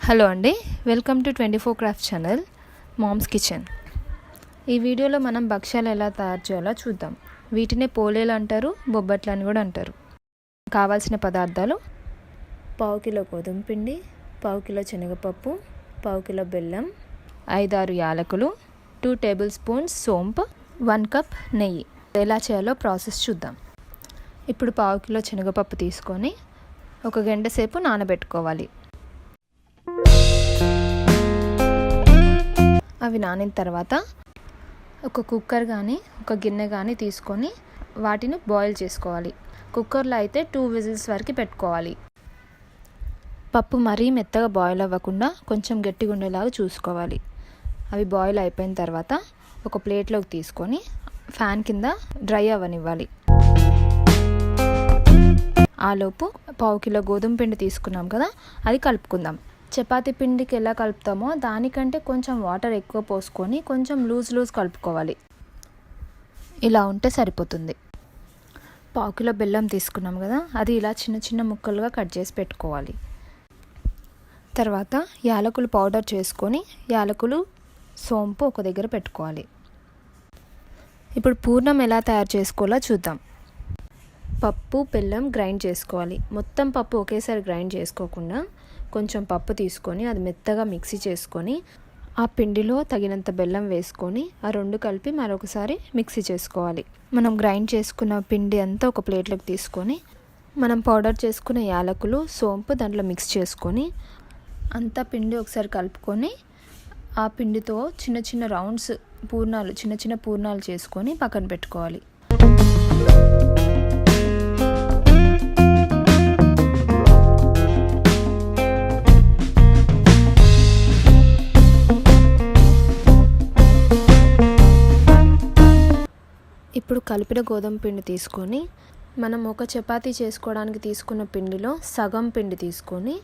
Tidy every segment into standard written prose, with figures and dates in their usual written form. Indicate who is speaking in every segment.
Speaker 1: Hello అండి, welcome to 24 craft channel mom's kitchen. ఈ వీడియోలో మనం భక్ష్యాలు ఎలా తయారు చేయాలో చూద్దాం. వీటినే పోలేలు అంటారు, బొబ్బట్లు అని కూడా అంటారు. కావాల్సిన పదార్థాలు: పావు కిలో గోధుమ పిండి, పావు కిలో శనగపప్పు, పావు కిలో బెల్లం, 5-6 యాలకులు, 2 టేబుల్ స్పూన్స్ సోంపు, 1 కప్ నెయ్యి. ఎలా చేయాలో ప్రాసెస్ చూద్దాం. ఇప్పుడు పావు కిలో శనగపప్పు తీసుకొని 1 గంట సేపు నానబెట్టుకోవాలి. అవి నానిన తర్వాత ఒక కుక్కర్ కానీ ఒక గిన్నె కానీ తీసుకొని వాటిని బాయిల్ చేసుకోవాలి. కుక్కర్లో అయితే 2 విజిల్స్ వరకు పెట్టుకోవాలి. పప్పు మరీ మెత్తగా బాయిల్ అవ్వకుండా కొంచెం గట్టిగా ఉండేలాగా చూసుకోవాలి. అవి బాయిల్ అయిపోయిన తర్వాత ఒక ప్లేట్లోకి తీసుకొని ఫ్యాన్ కింద డ్రై అవ్వనివ్వాలి. ఆలోపు పావు కిలో గోధుమ పిండి తీసుకున్నాం కదా, అది కలుపుకుందాం. చపాతీ పిండికి ఎలా కలుపుతామో దానికంటే కొంచెం వాటర్ ఎక్కువ పోసుకొని కొంచెం లూజ్ కలుపుకోవాలి. ఇలా ఉంటే సరిపోతుంది. పావు కిలో బెల్లం తీసుకున్నాం కదా, అది ఇలా చిన్న చిన్న ముక్కలుగా కట్ చేసి పెట్టుకోవాలి. తర్వాత యాలకులు పౌడర్ చేసుకొని యాలకులు సోంపు ఒక దగ్గర పెట్టుకోవాలి. ఇప్పుడు పూర్ణం ఎలా తయారు చేసుకోవాలో చూద్దాం. పప్పు బెల్లం గ్రైండ్ చేసుకోవాలి. మొత్తం పప్పు ఒకేసారి గ్రైండ్ చేసుకోకుండా కొంచెం పప్పు తీసుకొని అది మెత్తగా మిక్సీ చేసుకొని ఆ పిండిలో తగినంత బెల్లం వేసుకొని ఆ 2 కలిపి మరొకసారి మిక్సీ చేసుకోవాలి. మనం గ్రైండ్ చేసుకున్న పిండి అంతా ఒక ప్లేట్లోకి తీసుకొని మనం పౌడర్ చేసుకున్న యాలకులు సోంపు దాంట్లో మిక్స్ చేసుకొని అంతా పిండి ఒకసారి కలుపుకొని ఆ పిండితో చిన్న చిన్న రౌండ్స్ చిన్న పూర్ణాలు చేసుకొని పక్కన పెట్టుకోవాలి. ఇప్పుడు కలిపిన గోధుమ పిండి తీసుకొని మనం ఒక చపాతీ చేసుకోవడానికి తీసుకున్న పిండిలో సగం పిండి తీసుకొని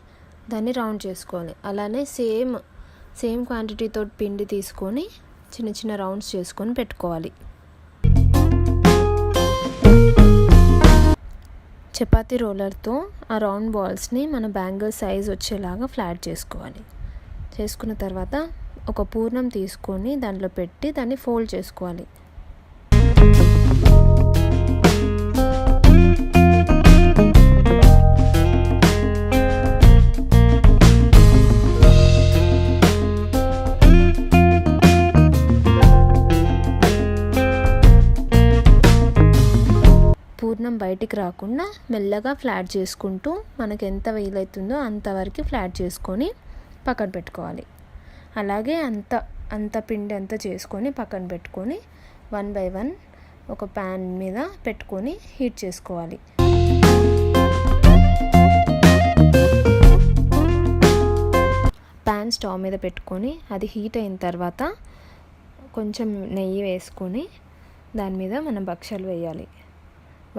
Speaker 1: దాన్ని రౌండ్ చేసుకోవాలి. అలానే సేమ్ క్వాంటిటీతో పిండి తీసుకొని చిన్న చిన్న రౌండ్స్ చేసుకొని పెట్టుకోవాలి. చపాతీ రోలర్తో ఆ రౌండ్ బాల్స్ని మన బ్యాంగిల్ సైజ్ వచ్చేలాగా ఫ్లాట్ చేసుకోవాలి. చేసుకున్న తర్వాత ఒక పూర్ణం తీసుకొని దాంట్లో పెట్టి దాన్ని ఫోల్డ్ చేసుకోవాలి. పూర్ణం బయటికి రాకుండా మెల్లగా ఫ్లాట్ చేసుకుంటూ మనకు ఎంత వీలవుతుందో అంతవరకు ఫ్లాట్ చేసుకొని పక్కన పెట్టుకోవాలి. అలాగే అంత పిండి అంతా చేసుకొని పక్కన పెట్టుకొని 1 by 1 ఒక ప్యాన్ మీద పెట్టుకొని హీట్ చేసుకోవాలి. ప్యాన్ స్టవ్ మీద పెట్టుకొని అది హీట్ అయిన తర్వాత కొంచెం నెయ్యి వేసుకొని దాని మీద మనం భక్ష్యాలు వేయాలి.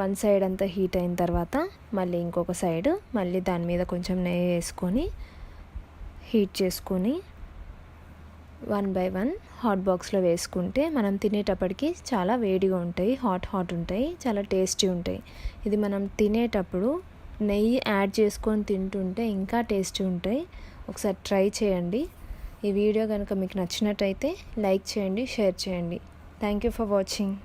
Speaker 1: 1 సైడ్ అంతా హీట్ అయిన తర్వాత మళ్ళీ ఇంకొక సైడ్ మళ్ళీ దాని మీద కొంచెం నెయ్యి వేసుకొని హీట్ చేసుకొని 1 by 1 హాట్ బాక్స్లో వేసుకుంటే మనం తినేటప్పటికి చాలా వేడిగా ఉంటాయి, హాట్ ఉంటాయి, చాలా టేస్టీ ఉంటాయి. ఇది మనం తినేటప్పుడు నెయ్యి యాడ్ చేసుకొని తింటుంటే ఇంకా టేస్టీ ఉంటాయి. ఒకసారి ట్రై చేయండి. ఈ వీడియో కనుక మీకు నచ్చినట్టయితే లైక్ చేయండి, షేర్ చేయండి. Thank you for watching.